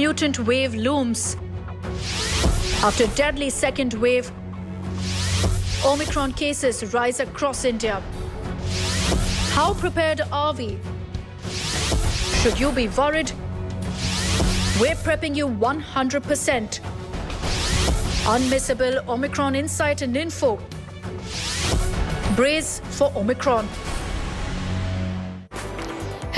mutant wave looms. After deadly second wave, Omicron cases rise across India. How prepared are we? Should you be worried? We're prepping you 100%. Unmissable Omicron insight and info. Brace for Omicron.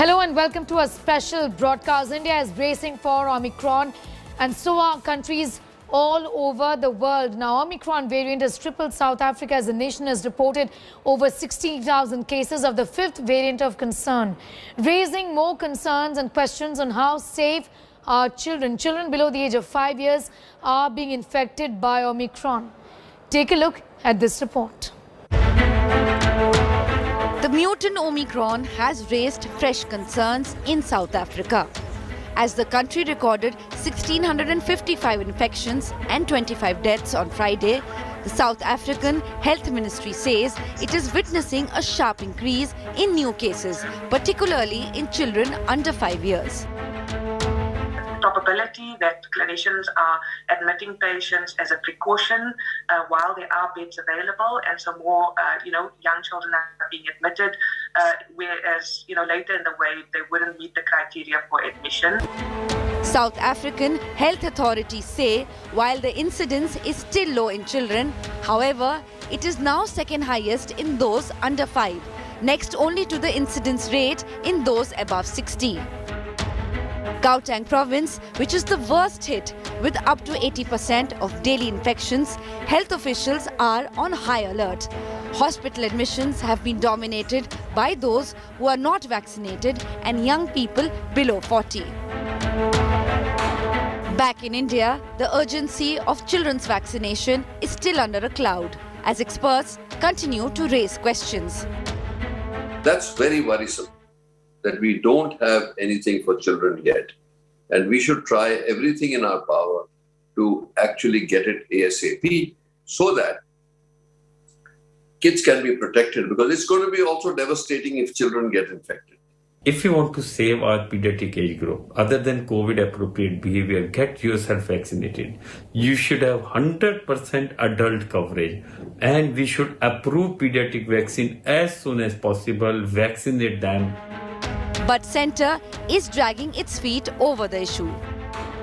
Hello and welcome to a special broadcast. India is bracing for Omicron and so are countries all over the world. Now, Omicron variant has tripled South Africa as the nation has reported over 60,000 cases of the fifth variant of concern, raising more concerns and questions on how safe our children below the age of 5 years are being infected by Omicron. Take a look at this report. The mutant Omicron has raised fresh concerns in South Africa, as the country recorded 1,655 infections and 25 deaths on Friday. The South African Health Ministry says it is witnessing a sharp increase in new cases, particularly in children under 5 years. Probability that clinicians are admitting patients as a precaution while there are beds available, and so more, young children are being admitted, whereas, later in the wave they wouldn't meet the criteria for admission. South African health authorities say while the incidence is still low in children, however, it is now second highest in those under 5, next only to the incidence rate in those above 60. Gauteng province, which is the worst hit with up to 80% of daily infections, health officials are on high alert. Hospital admissions have been dominated by those who are not vaccinated and young people below 40. Back in India, the urgency of children's vaccination is still under a cloud, as experts continue to raise questions. That's very worrisome, that we don't have anything for children yet. And we should try everything in our power to actually get it ASAP so that kids can be protected, because it's going to be also devastating if children get infected. If you want to save our pediatric age group, other than COVID-appropriate behavior, get yourself vaccinated. You should have 100% adult coverage, and we should approve pediatric vaccine as soon as possible, vaccinate them. But centre is dragging its feet over the issue.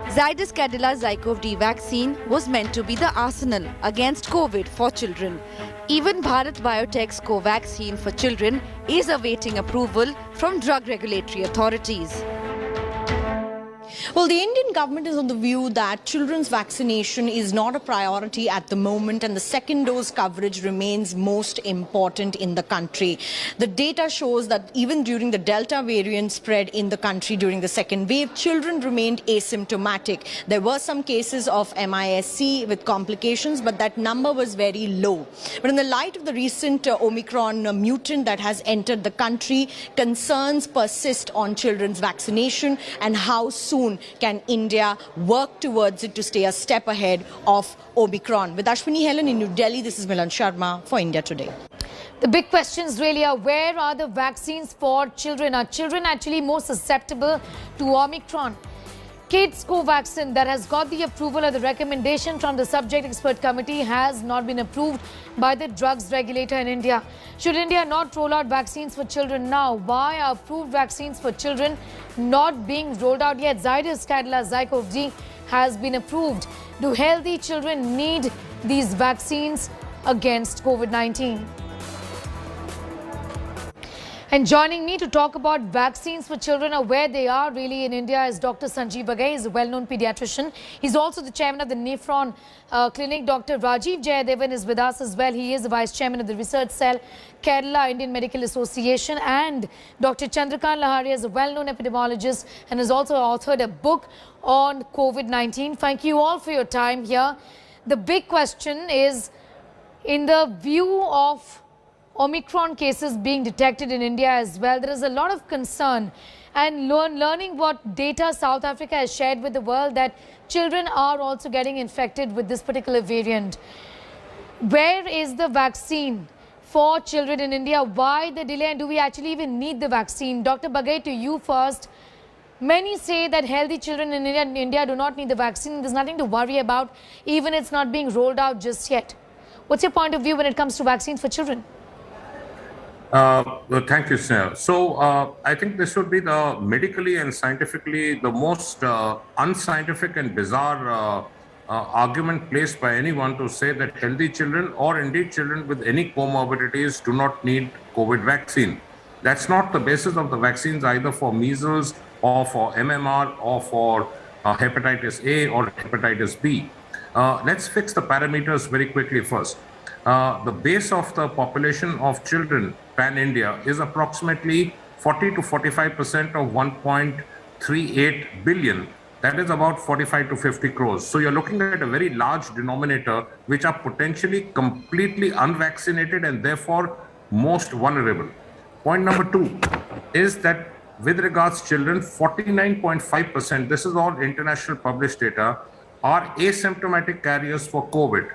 Zydus Cadila-Zykov-D vaccine was meant to be the arsenal against COVID for children. Even Bharat Biotech's Covaxine for children is awaiting approval from drug regulatory authorities. Well, the Indian government is on the view that children's vaccination is not a priority at the moment, and the second dose coverage remains most important in the country. The data shows that even during the Delta variant spread in the country during the second wave, children remained asymptomatic. There were some cases of MIS-C with complications, but that number was very low. But in the light of the recent Omicron mutant that has entered the country, concerns persist on children's vaccination and how soon can India work towards it to stay a step ahead of Omicron. With Ashwini Helen in New Delhi, this is Milan Sharma for India Today. The big questions really are, where are the vaccines for children? Are children actually more susceptible to Omicron? Kids Covaxin that has got the approval of the recommendation from the subject expert committee has not been approved by the drugs regulator in India. Should India not roll out vaccines for children now? Why are approved vaccines for children not being rolled out yet? Zydus Cadila-Zykov-D has been approved. Do healthy children need these vaccines against COVID-19? And joining me to talk about vaccines for children or where they are really in India is Dr. Sanjeev Bagai. He's a well-known pediatrician. He's also the chairman of the Nephron Clinic. Dr. Rajiv Jayadevan is with us as well. He is the vice chairman of the research cell, Kerala Indian Medical Association. And Dr. Chandrakant Lahari is a well-known epidemiologist and has also authored a book on COVID-19. Thank you all for your time here. The big question is, in the view of Omicron cases being detected in India as well, there is a lot of concern, and learning what data South Africa has shared with the world, that children are also getting infected with this particular variant. Where is the vaccine for children in India? Why the delay, and do we actually even need the vaccine? Dr. Bagai, to you first. Many say that healthy children in India do not need the vaccine. There's nothing to worry about, even it's not being rolled out just yet. What's your point of view when it comes to vaccines for children? Well, thank you, Sneha. So I think this would be the medically and scientifically the most unscientific and bizarre argument placed by anyone to say that healthy children or indeed children with any comorbidities do not need COVID vaccine. That's not the basis of the vaccines either for measles or for MMR or for hepatitis A or hepatitis B. Let's fix the parameters very quickly first. The base of the population of children pan-India is approximately 40 to 45% of 1.38 billion. That is about 45 to 50 crores. So you're looking at a very large denominator, which are potentially completely unvaccinated and therefore most vulnerable. Point number 2 is that with regards to children, 49.5%, this is all international published data, are asymptomatic carriers for COVID.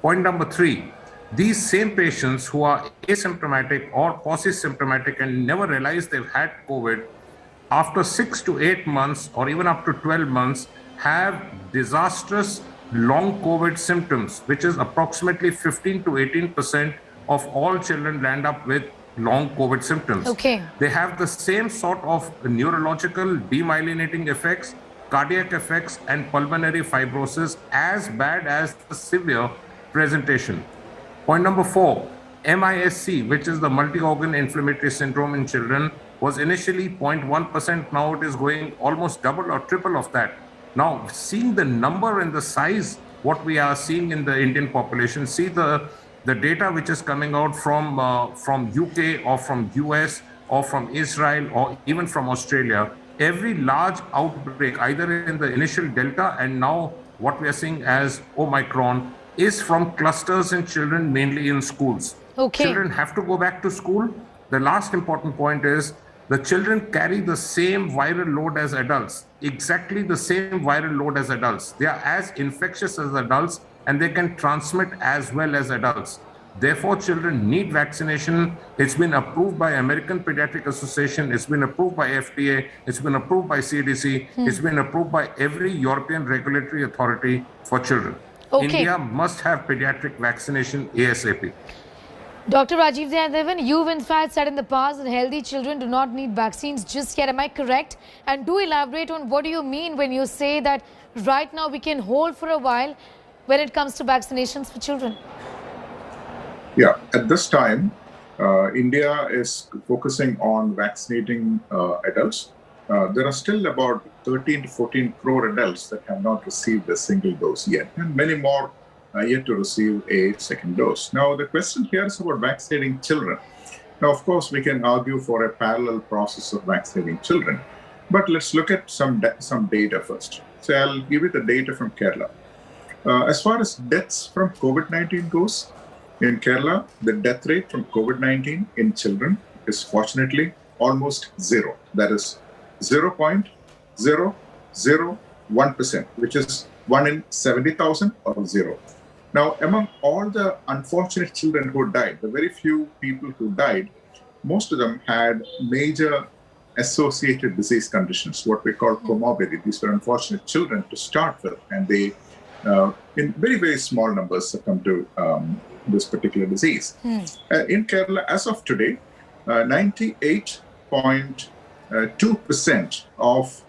Point number 3, these same patients who are asymptomatic or quasi-symptomatic and never realize they've had COVID, after 6 to 8 months or even up to 12 months, have disastrous long COVID symptoms, which is approximately 15 to 18% of all children land up with long COVID symptoms. Okay. They have the same sort of neurological demyelinating effects, cardiac effects, and pulmonary fibrosis as bad as the severe presentation. Point number 4, MISC, which is the multi-organ inflammatory syndrome in children, was initially 0.1%. Now it is going almost double or triple of that. Now, seeing the number and the size, what we are seeing in the Indian population, see the data which is coming out from UK or from US or from Israel or even from Australia, every large outbreak, either in the initial Delta and now what we are seeing as Omicron, is from clusters in children, mainly in schools. Okay. Children have to go back to school. The last important point is the children carry the same viral load as adults, exactly the same viral load as adults. They are as infectious as adults and they can transmit as well as adults. Therefore, children need vaccination. It's been approved by American Pediatric Association. It's been approved by FDA. It's been approved by CDC. It's been approved by every European regulatory authority for children. Okay. India must have pediatric vaccination ASAP. Dr. Rajiv Jayadevan, you've in fact said in the past that healthy children do not need vaccines just yet. Am I correct? And do elaborate on what do you mean when you say that right now we can hold for a while when it comes to vaccinations for children? Yeah, at this time, India is focusing on vaccinating adults. There are still about 13 to 14 crore adults that have not received a single dose yet, and many more yet to receive a second dose. Now, the question here is about vaccinating children. Now, of course, we can argue for a parallel process of vaccinating children, but let's look at some data first. So I'll give you the data from Kerala. As far as deaths from COVID-19 goes, in Kerala, the death rate from COVID-19 in children is fortunately almost zero. That is 0.001%, which is 1 in 70,000 or zero. Now, among all the unfortunate children who died, the very few people who died, most of them had major associated disease conditions, what we call comorbidity. These were unfortunate children to start with, and they, in very, very small numbers, succumbed to this particular disease. In Kerala, as of today, 98.2% of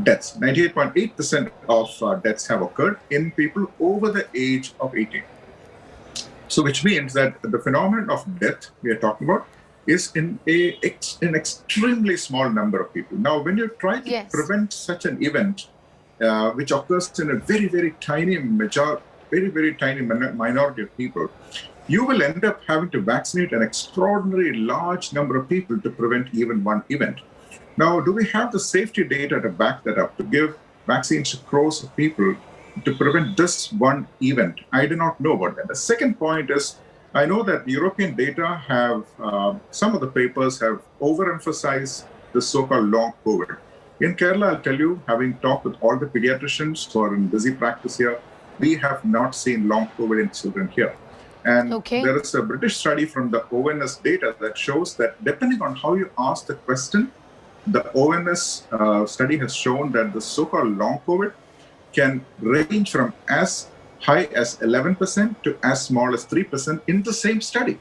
deaths, 98.8% of deaths have occurred in people over the age of 18. So which means that the phenomenon of death we are talking about is in an extremely small number of people. Now, when you try to prevent such an event, which occurs in a very, very tiny minority of people, you will end up having to vaccinate an extraordinarily large number of people to prevent even one event. Now, do we have the safety data to back that up, to give vaccines to crores of people to prevent this one event? I do not know about that. The second point is, I know that European data have, some of the papers have overemphasized the so-called long COVID. In Kerala, I'll tell you, having talked with all the pediatricians who are in busy practice here, we have not seen long COVID in children here. And there is a British study from the ONS data that shows that depending on how you ask the question, the ONS study has shown that the so-called long COVID can range from as high as 11% to as small as 3% in the same study,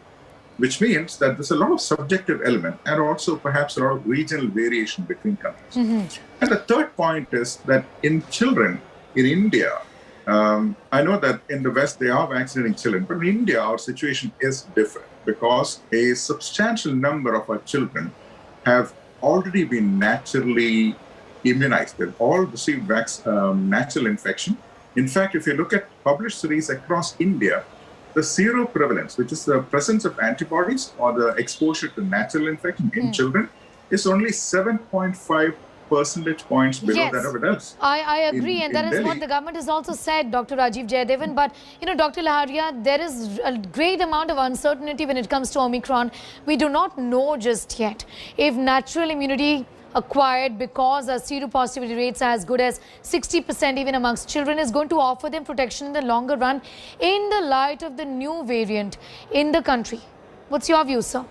which means that there's a lot of subjective element and also perhaps a lot of regional variation between countries. And the third point is that in children in India, I know that in the West they are vaccinating children, but in India our situation is different because a substantial number of our children have already been naturally immunized. They've all received natural infection. In fact, if you look at published studies across India, the seroprevalence, which is the presence of antibodies or the exposure to natural infection in children, is only 7.5 percentage points below that of adults. I agree, and that is Delhi. What the government has also said, Dr. Rajeev Jayadevan. But, you know, Dr. Laharia, there is a great amount of uncertainty when it comes to Omicron. We do not know just yet if natural immunity acquired because our seropositivity rates are as good as 60% even amongst children is going to offer them protection in the longer run in the light of the new variant in the country. What's your view, sir?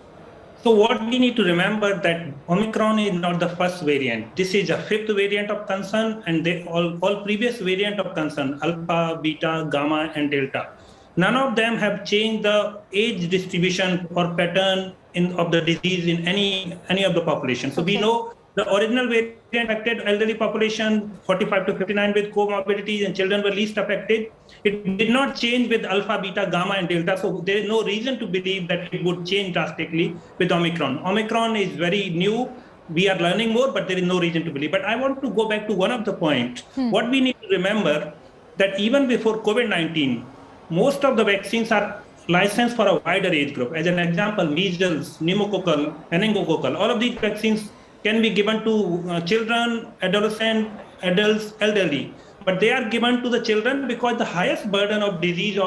So what we need to remember that Omicron is not the first variant. This is a fifth variant of concern, and all previous variant of concern, alpha, beta, gamma, and delta. None of them have changed the age distribution or pattern of the disease in any of the population. So we know the original variant affected elderly population, 45 to 59 with comorbidities, and children were least affected. It did not change with alpha, beta, gamma, and delta. So there is no reason to believe that it would change drastically with Omicron. Omicron is very new. We are learning more, but there is no reason to believe. But I want to go back to one of the points. What we need to remember that even before COVID-19, most of the vaccines are licensed for a wider age group. As an example, measles, pneumococcal, meningococcal, all of these vaccines can be given to children, adolescents, adults, elderly. But they are given to the children because the highest burden of disease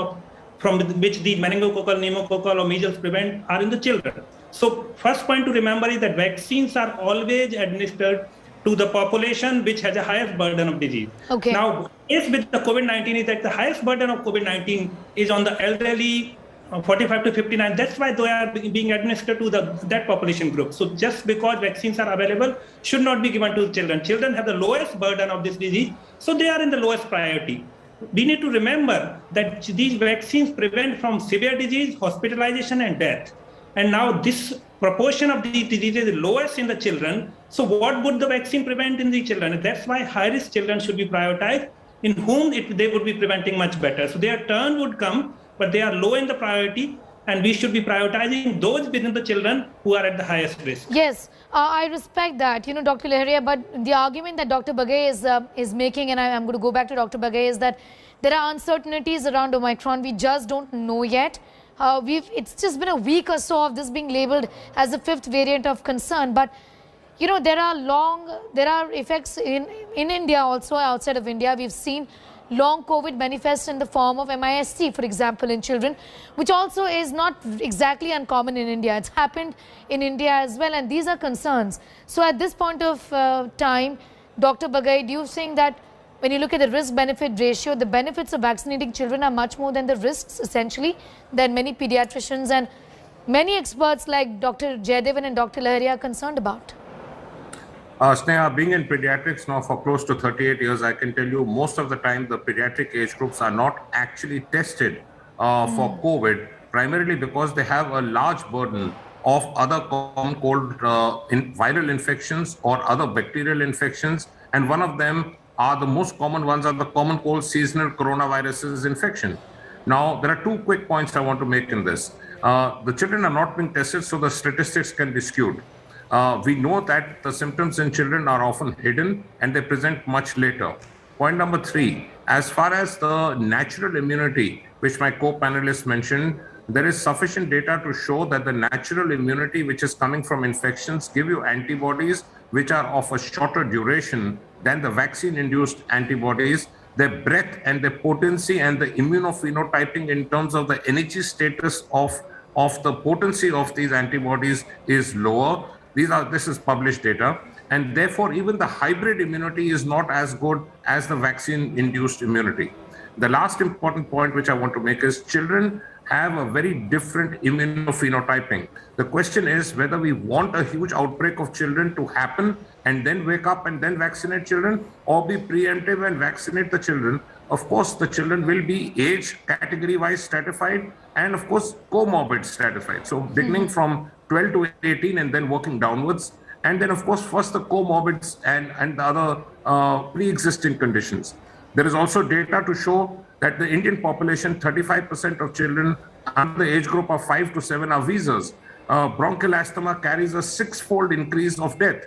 from which the meningococcal, pneumococcal, or measles prevent are in the children. So first point to remember is that vaccines are always administered to the population which has the highest burden of disease. Okay. Now, case with the COVID-19 is that the highest burden of COVID-19 is on the elderly, 45 to 59. That's why they are being administered to that population group. So just because vaccines are available should not be given to children. Children have the lowest burden of this disease, so they are in the lowest priority. We need to remember that these vaccines prevent from severe disease, hospitalization, and death. And now this proportion of these diseases is lowest in the children. So what would the vaccine prevent in the children? That's why high-risk children should be prioritized, in whom they would be preventing much better. So their turn would come, but they are low in the priority, and we should be prioritizing those within the children who are at the highest risk. Yes, I respect that, you know, Dr. Laharia, but the argument that Dr. Bagay is making, and I'm going to go back to Dr. Bagay, is that there are uncertainties around Omicron. We just don't know yet. It's just been a week or so of this being labeled as the fifth variant of concern, but you know, there are effects in India also, outside of India. We've seen long COVID manifest in the form of MIS-C, for example, in children, which also is not exactly uncommon in India. It's happened in India as well, and these are concerns. So at this point of time, Dr. Bagay, do you think that when you look at the risk-benefit ratio, the benefits of vaccinating children are much more than the risks, essentially, than many pediatricians and many experts like Dr. Jayadevan and Dr. Laharia are concerned about? Sneha, being in pediatrics now for close to 38 years, I can tell you most of the time the pediatric age groups are not actually tested for COVID, primarily because they have a large burden of other common cold viral infections or other bacterial infections. And one of them are the most common ones are the common cold seasonal coronaviruses infection. Now, there are two quick points I want to make in this. The children are not being tested, so the statistics can be skewed. We know that the symptoms in children are often hidden and they present much later. Point number 3, as far as the natural immunity, which my co-panelists mentioned, there is sufficient data to show that the natural immunity which is coming from infections give you antibodies which are of a shorter duration than the vaccine-induced antibodies. Their breadth and their potency and the immunophenotyping in terms of the energy status of the potency of these antibodies is lower. This is published data, and therefore even the hybrid immunity is not as good as the vaccine-induced immunity. The last important point which I want to make is children have a very different immunophenotyping. The question is whether we want a huge outbreak of children to happen and then wake up and then vaccinate children, or be preemptive and vaccinate the children. Of course, the children will be age category-wise stratified and, of course, comorbid stratified. So beginning from 12 to 18 and then working downwards. And then, of course, first the comorbids and the other pre-existing conditions. There is also data to show that the Indian population, 35% of children under the age group of 5 to 7 are wheezers. Bronchial asthma carries a 6-fold increase of death.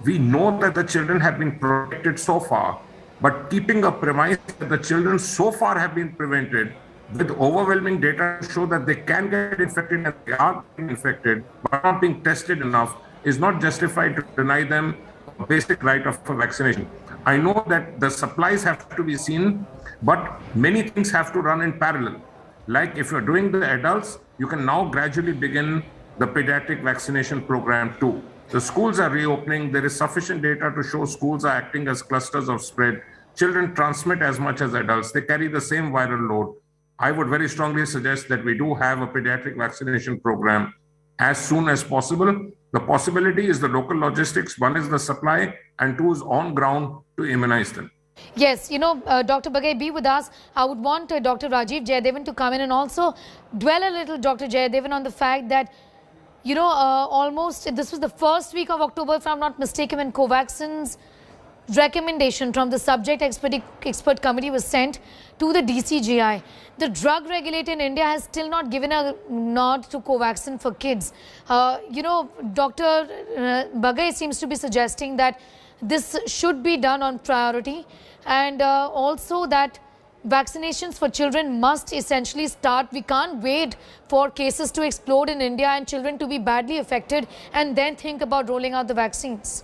We know that the children have been protected so far, but keeping a premise that the children so far have been prevented with overwhelming data to show that they can get infected and they are getting infected, but not being tested enough, is not justified to deny them a basic right of vaccination. I know that the supplies have to be seen, but many things have to run in parallel. Like if you're doing the adults, you can now gradually begin the pediatric vaccination program too. The schools are reopening. There is sufficient data to show schools are acting as clusters of spread. Children transmit as much as adults. They carry the same viral load. I would very strongly suggest that we do have a pediatric vaccination program as soon as possible. The possibility is the local logistics. One is the supply, and two is on ground to immunize them. Yes, you know, Dr. Bagai, be with us. I would want Dr. Rajiv Jayadevan to come in and also dwell a little, Dr. Jayadevan, on the fact that, you know, almost this was the first week of October, if I'm not mistaken, when Covaxin's recommendation from the subject expert committee was sent to the DCGI. The drug regulator in India has still not given a nod to Covaxin for kids. You know, Dr. Bagai seems to be suggesting that this should be done on priority, and also that vaccinations for children must essentially start. We can't wait for cases to explode in India and children to be badly affected and then think about rolling out the vaccines.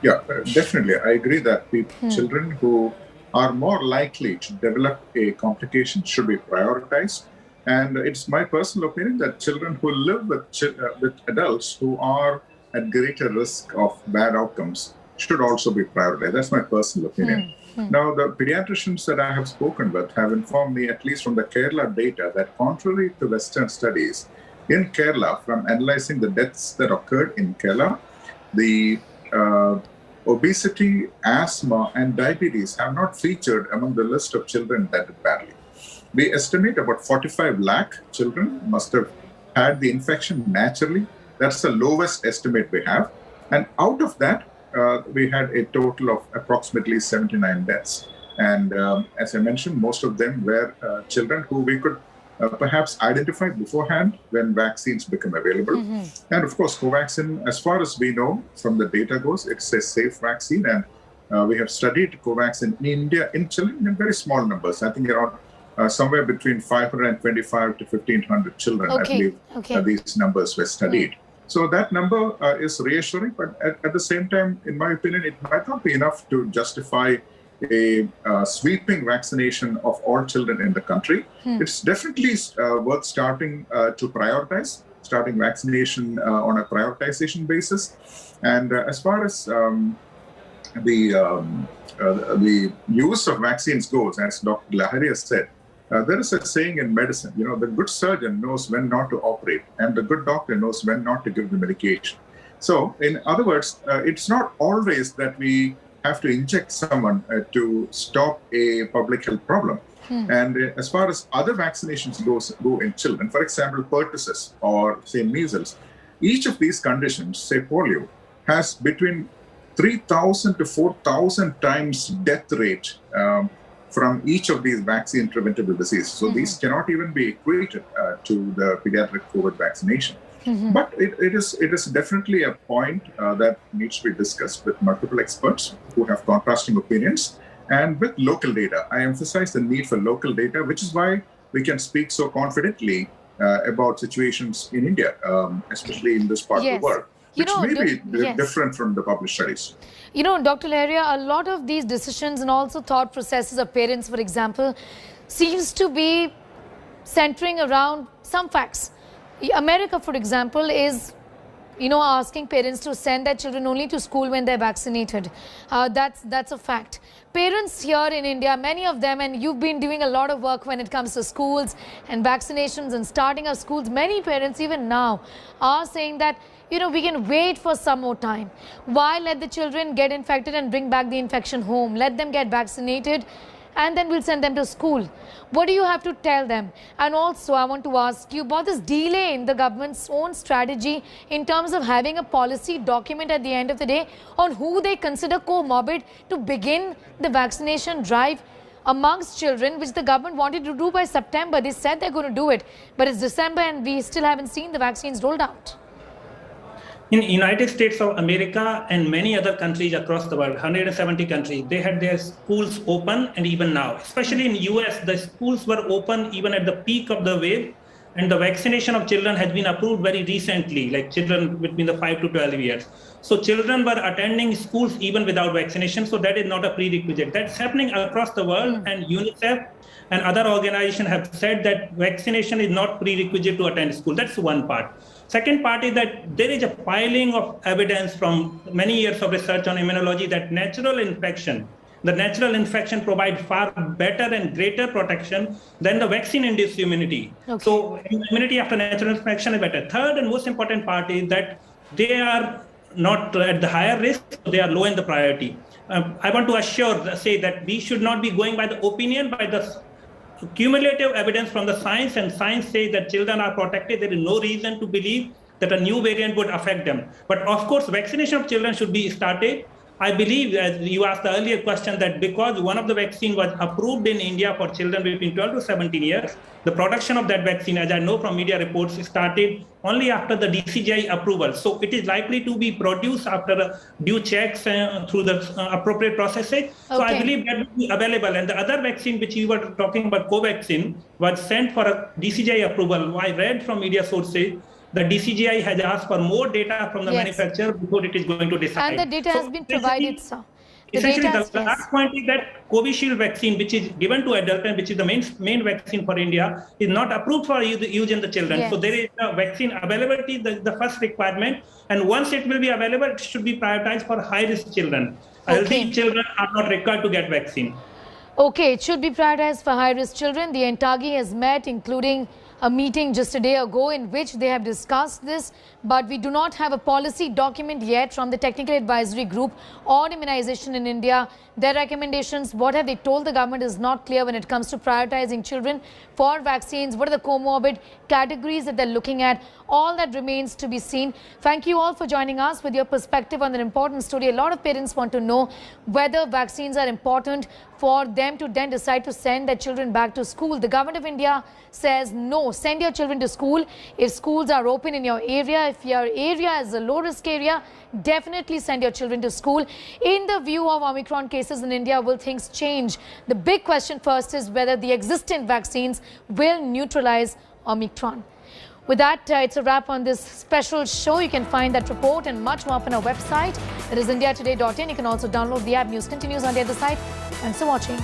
Yeah, definitely. I agree that children who are more likely to develop a complication should be prioritized. And it's my personal opinion that children who live with adults who are at greater risk of bad outcomes should also be prioritized. That's my personal opinion. Now, the pediatricians that I have spoken with have informed me, at least from the Kerala data, that contrary to Western studies, in Kerala, from analyzing the deaths that occurred in Kerala, the obesity, asthma, and diabetes have not featured among the list of children that did badly. We estimate about 45 lakh children must have had the infection naturally. That's the lowest estimate we have. And out of that, we had a total of approximately 79 deaths. And as I mentioned, most of them were children who we could perhaps identify beforehand when vaccines become available. And of course, Covaxin, as far as we know from the data goes, it's a safe vaccine. And we have studied Covaxin in India in children in very small numbers. I think around somewhere between 525 to 1,500 children, I believe these numbers were studied. So that number is reassuring, but at the same time, in my opinion, it might not be enough to justify a sweeping vaccination of all children in the country. It's definitely worth starting to prioritize, starting vaccination on a prioritization basis. And as far as the use of vaccines goes, as Dr. Lahari has said, there is a saying in medicine, you know, the good surgeon knows when not to operate and the good doctor knows when not to give the medication. So in other words, it's not always that we have to inject someone to stop a public health problem. And as far as other vaccinations go in children, for example, pertussis or say measles, each of these conditions, say polio, has between 3,000 to 4,000 times death rate from each of these vaccine preventable diseases. So these cannot even be equated to the pediatric COVID vaccination. But it is definitely a point that needs to be discussed with multiple experts who have contrasting opinions and with local data. I emphasize the need for local data, which is why we can speak so confidently about situations in India, especially in this part of the world, which may be different from the published studies. You know, Dr. Lahariya, a lot of these decisions and also thought processes of parents, for example, seems to be centering around some facts. America, for example, is asking parents to send their children only to school when they're vaccinated. That's a fact. Parents here in India, many of them, and you've been doing a lot of work when it comes to schools and vaccinations and starting our schools. Many parents even now are saying that, we can wait for some more time. Why let the children get infected and bring back the infection home? Let them get vaccinated and then we'll send them to school. What do you have to tell them? And also, I want to ask you about this delay in the government's own strategy in terms of having a policy document at the end of the day on who they consider comorbid to begin the vaccination drive amongst children, which the government wanted to do by September. They said they're going to do it, but it's December and we still haven't seen the vaccines rolled out. In United States of America and many other countries across the world, 170 countries, they had their schools open, and even now, especially in US, the schools were open even at the peak of the wave, and the vaccination of children has been approved very recently, like children between the 5 to 12 years. So children were attending schools even without vaccination, so that is not a prerequisite. That's happening across the world, and UNICEF and other organizations have said that vaccination is not prerequisite to attend school. That's one part. Second part is that there is a piling of evidence from many years of research on immunology that the natural infection provides far better and greater protection than the vaccine-induced immunity. Okay. So immunity after natural infection is better. Third and most important part is that they are not at the higher risk, they are low in the priority. I want to say that we should not be going by the opinion, by the cumulative evidence from the science, and science says that children are protected. There is no reason to believe that a new variant would affect them. But of course, vaccination of children should be started. I believe, as you asked the earlier question, that because one of the vaccine was approved in India for children between 12 to 17 years, the production of that vaccine, as I know from media reports, started only after the DCGI approval. So it is likely to be produced after due checks through the appropriate processes. Okay. So I believe that will be available. And the other vaccine, which you were talking about, Covaxin, was sent for a DCGI approval. I read from media sources, the DCGI has asked for more data from the manufacturer before it is going to decide. And the data has been provided, sir. Essentially, the last point is that Covishield vaccine, which is given to adults and which is the main vaccine for India, is not approved for use in the children. Yes. So there is a vaccine availability, the first requirement. And once it will be available, it should be prioritized for high-risk children. Healthy children are not required to get vaccine. Okay, it should be prioritized for high-risk children. The NTAGI has met, including a meeting just a day ago in which they have discussed this, but we do not have a policy document yet from the Technical Advisory Group on immunization in India. Their recommendations, what have they told the government, is not clear when it comes to prioritizing children for vaccines. What are the comorbid categories that they're looking at? All that remains to be seen. Thank you all for joining us with your perspective on an important story. A lot of parents want to know whether vaccines are important for them to then decide to send their children back to school. The government of India says no, send your children to school. If schools are open in your area, if your area is a low-risk area, definitely send your children to school. In the view of Omicron cases in India, will things change? The big question first is whether the existing vaccines will neutralize Omicron. With that, it's a wrap on this special show. You can find that report and much more up on our website. That is indiatoday.in. You can also download the app. News continues on the other side. Thanks for watching.